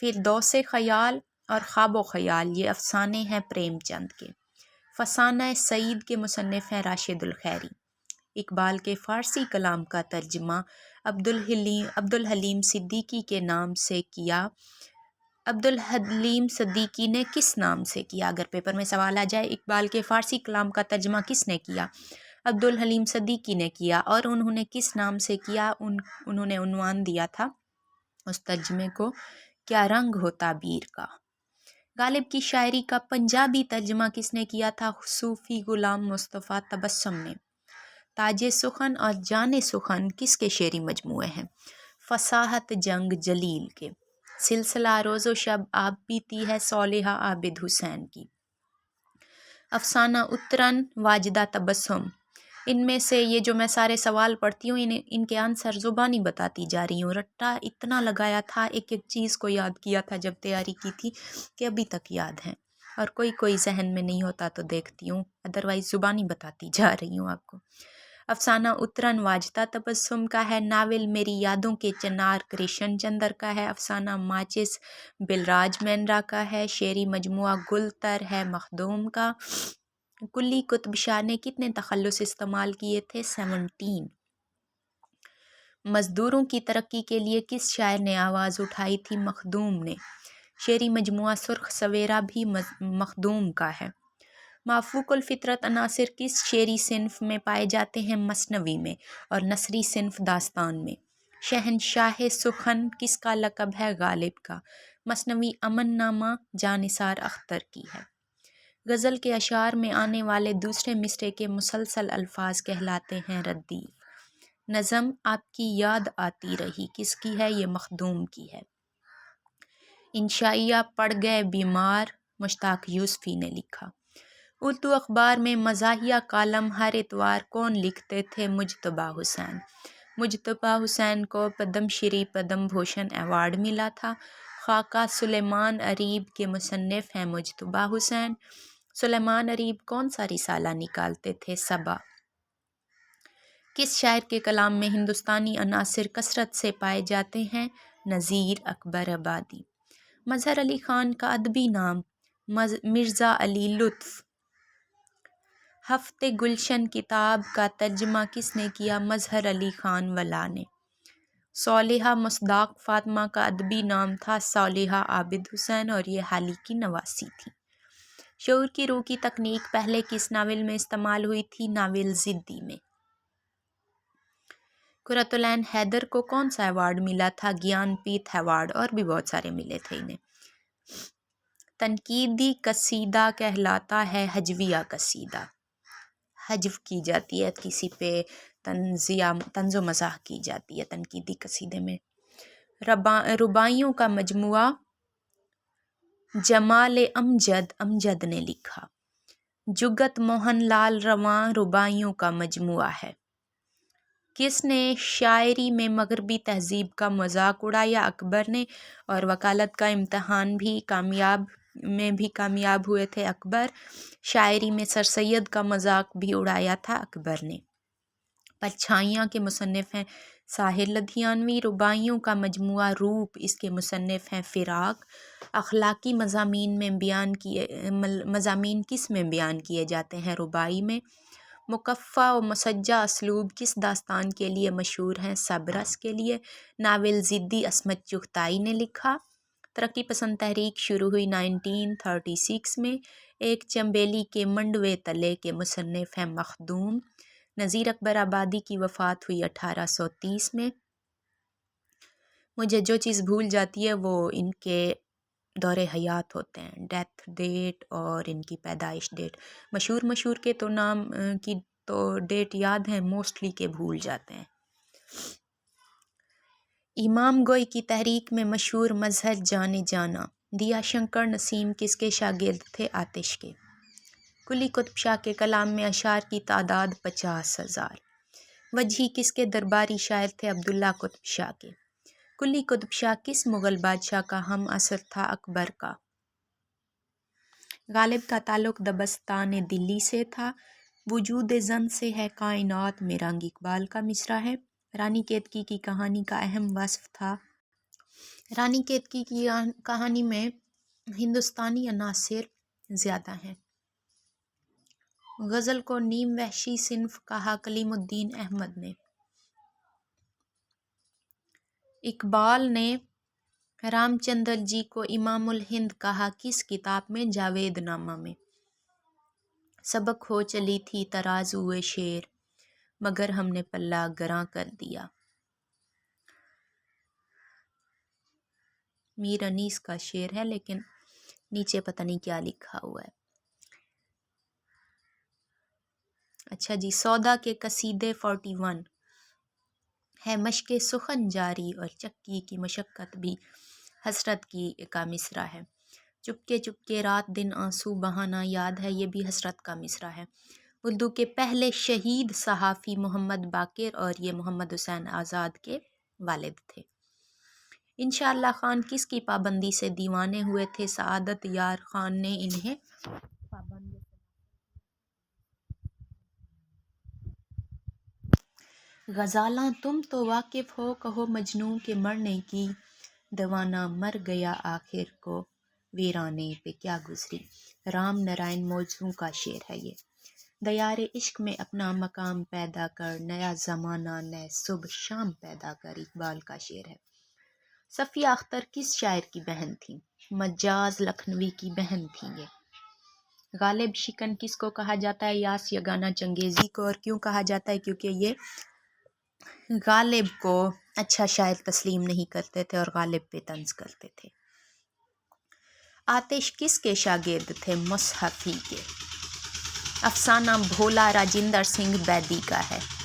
فردوس خیال اور خواب و خیال یہ افسانے ہیں پریم چند کے۔ فسانہ سعید کے مصنف ہیں راشد الخیری۔ اقبال کے فارسی کلام کا ترجمہ عبدالحلیم صدیقی کے نام سے کیا۔ عبدالحلیم صدیقی نے کس نام سے کیا؟ اگر پیپر میں سوال آ جائے اقبال کے فارسی کلام کا ترجمہ کس نے کیا؟ عبدالحلیم صدیقی نے کیا۔ اور انہوں نے کس نام سے کیا؟ انہوں نے عنوان دیا تھا اس ترجمے کو کیا رنگ ہو تعبیر کا۔ غالب کی شاعری کا پنجابی ترجمہ کس نے کیا تھا؟ صوفی غلام مصطفیٰ تبسم نے۔ تاج سخن اور جان سخن کس کے شعری مجموعے ہیں؟ فصاحت جنگ جلیل کے۔ سلسلہ روز و شب آب پیتی ہے صالحہ عابد حسین کی۔ افسانہ اترن واجدہ تبسم۔ ان میں سے یہ جو میں سارے سوال پڑھتی ہوں ان کے آنسر زبانی بتاتی جا رہی ہوں۔ رٹا اتنا لگایا تھا، ایک ایک چیز کو یاد کیا تھا جب تیاری کی تھی کہ ابھی تک یاد ہیں، اور کوئی ذہن میں نہیں ہوتا تو دیکھتی ہوں، ادروائز زبانی بتاتی جا رہی ہوں آپ کو۔ افسانہ اترن واجدہ تبسم کا ہے۔ ناول میری یادوں کے چنار کرشن چندر کا ہے۔ افسانہ ماچس بلراج مینرا کا ہے۔ شعری مجموعہ گل تر ہے مخدوم کا۔ کلی قطب شاہ نے کتنے تخلص استعمال کیے تھے؟ 17۔ مزدوروں کی ترقی کے لیے کس شاعر نے آواز اٹھائی تھی؟ مخدوم نے۔ شعری مجموعہ سرخ سویرا بھی مخدوم کا ہے۔ مافوق الفطرت عناصر کس شعری صنف میں پائے جاتے ہیں؟ مثنوی میں، اور نثری صنف داستان میں۔ شہنشاہ سخن کس کا لقب ہے؟ غالب کا۔ مثنوی امن نامہ جانثار اختر کی ہے۔ غزل کے اشعار میں آنے والے دوسرے مصرعے کے مسلسل الفاظ کہلاتے ہیں ردیف۔ نظم آپ کی یاد آتی رہی کس کی ہے؟ یہ مخدوم کی ہے۔ انشائیہ پڑ گئے بیمار مشتاق یوسفی نے لکھا۔ اردو اخبار میں مزاحیہ کالم ہر اتوار کون لکھتے تھے؟ مجتبیٰ حسین۔ مجتبیٰ حسین کو پدم شری پدم بھوشن ایوارڈ ملا تھا۔ خاکہ سلیمان اریب کے مصنف ہیں مجتبیٰ حسین۔ سلیمان اریب کون سا رسالہ نکالتے تھے؟ سبا۔ کس شاعر کے کلام میں ہندوستانی عناصر کثرت سے پائے جاتے ہیں؟ نذیر اکبر آبادی۔ مظہر علی خان کا ادبی نام؟ مرزا علی لطف۔ ہفت گلشن کتاب کا ترجمہ کس نے کیا؟ مظہر علی خان ولا نے۔ صالحہ مصداق فاطمہ کا ادبی نام تھا صالحہ عابد حسین، اور یہ حالی کی نواسی تھی۔ شعور کی روح کی تکنیک پہلے کس ناول میں استعمال ہوئی تھی؟ ناول ضدی میں۔ قرۃ العین حیدر کو کون سا ایوارڈ ملا تھا؟ گیان پیٹھ ایوارڈ، اور بھی بہت سارے ملے تھے انہیں۔ تنقیدی قصیدہ کہلاتا ہے ہجویہ قصیدہ۔ حجو کی جاتی ہے کسی پہ، طنز و مزاح کی جاتی ہے تنقیدی قصیدے میں۔ رباعیوں کا مجموعہ جمال امجد نے لکھا۔ جگت موہن لال رواں رباعیوں کا مجموعہ ہے۔ کس نے شاعری میں مغربی تہذیب کا مذاق اڑایا؟ اکبر نے، اور وکالت کا امتحان بھی کامیاب ہوئے تھے اکبر۔ شاعری میں سر سید کا مذاق بھی اڑایا تھا اکبر نے۔ پرچھائیاں کے مصنف ہیں ساحر لدھیانوی۔ رباعیوں کا مجموعہ روپ، اس کے مصنف ہیں فراق۔ اخلاقی مضامین کس میں بیان کیے جاتے ہیں؟ رباعی میں۔ مکفّا و مسجع اسلوب کس داستان کے لیے مشہور ہیں؟ سبرس کے لیے۔ ناول ضدی عصمت چغتائی نے لکھا۔ ترقی پسند تحریک شروع ہوئی 1936 میں۔ ایک چنبیلی کے منڈوے تلے کے مصنف ہیں مخدوم۔ نذیر اکبر آبادی کی وفات ہوئی 1830 میں۔ مجھے جو چیز بھول جاتی ہے وہ ان کے دور حیات ہوتے ہیں، ڈیتھ ڈیٹ اور ان کی پیدائش ڈیٹ۔ مشہور کے تو نام کی تو ڈیٹ یاد ہیں، موسٹلی کے بھول جاتے ہیں۔ امام گوئی کی تحریک میں مشہور مظہر جانے جانا۔ دیا شنکر نسیم کس کے شاگرد تھے؟ آتش کے۔ کلی قطب شاہ کے کلام میں اشعار کی تعداد 50,000۔ وجہی کس کے درباری شاعر تھے؟ عبداللہ قطب شاہ کے۔ کلی قطب شاہ کس مغل بادشاہ کا ہم عصر تھا؟ اکبر کا۔ غالب کا تعلق دبستان دلی سے تھا۔ وجود زن سے ہے کائنات میں رنگ اقبال کا مصرع ہے۔ رانی کیتکی کی کہانی کا اہم وصف تھا رانی کیتکی کی کہانی میں ہندوستانی عناصر زیادہ ہیں۔ غزل کو نیم وحشی صنف کہا کلیم الدین احمد نے۔ اقبال نے رام چندر جی کو امام الہند کہا کس کتاب میں؟ جاوید نامہ میں۔ سبق ہو چلی تھی ترازوئے شعر، مگر ہم نے پلہ گراں کر دیا۔ میر انیس کا شعر ہے لیکن نیچے پتہ نہیں کیا لکھا ہوا ہے۔ اچھا جی، سودا کے قصیدے 41 ہے مشق سخن جاری اور چکی کی مشقت بھی حسرت کی کا مصرع ہے۔ چپکے چپکے رات دن آنسو بہانا یاد ہے، یہ بھی حسرت کا مصرع ہے۔ اردو کے پہلے شہید صحافی محمد باقر اور یہ محمد حسین آزاد کے والد تھے۔ انشاءاللہ خان کس کی پابندی سے دیوانے ہوئے تھے؟ سعادت یار خان نے انہیں پابند۔ غزالاں تم تو واقف ہو، کہو مجنوں کے مرنے کی، دیوانہ مر گیا آخر کو ویرانے پہ کیا گزری۔ رام نارائن موجوں کا شعر ہے یہ۔ دیار عشق میں اپنا مقام پیدا کر، نیا زمانہ نئے صبح شام پیدا کر، اقبال کا شعر ہے۔ صفیہ اختر کس شاعر کی بہن تھیں؟ مجاز لکھنوی کی بہن تھیں یہ۔ غالب شکن کس کو کہا جاتا ہے؟ یاس یگانہ چنگیزی کو۔ اور کیوں کہا جاتا ہے؟ کیونکہ یہ غالب کو اچھا شاعر تسلیم نہیں کرتے تھے اور غالب پہ طنز کرتے تھے۔ آتش کس کے شاگرد تھے؟ مصحفی کے۔ افسانہ بھولا راجندر سنگھ بیدی کا ہے۔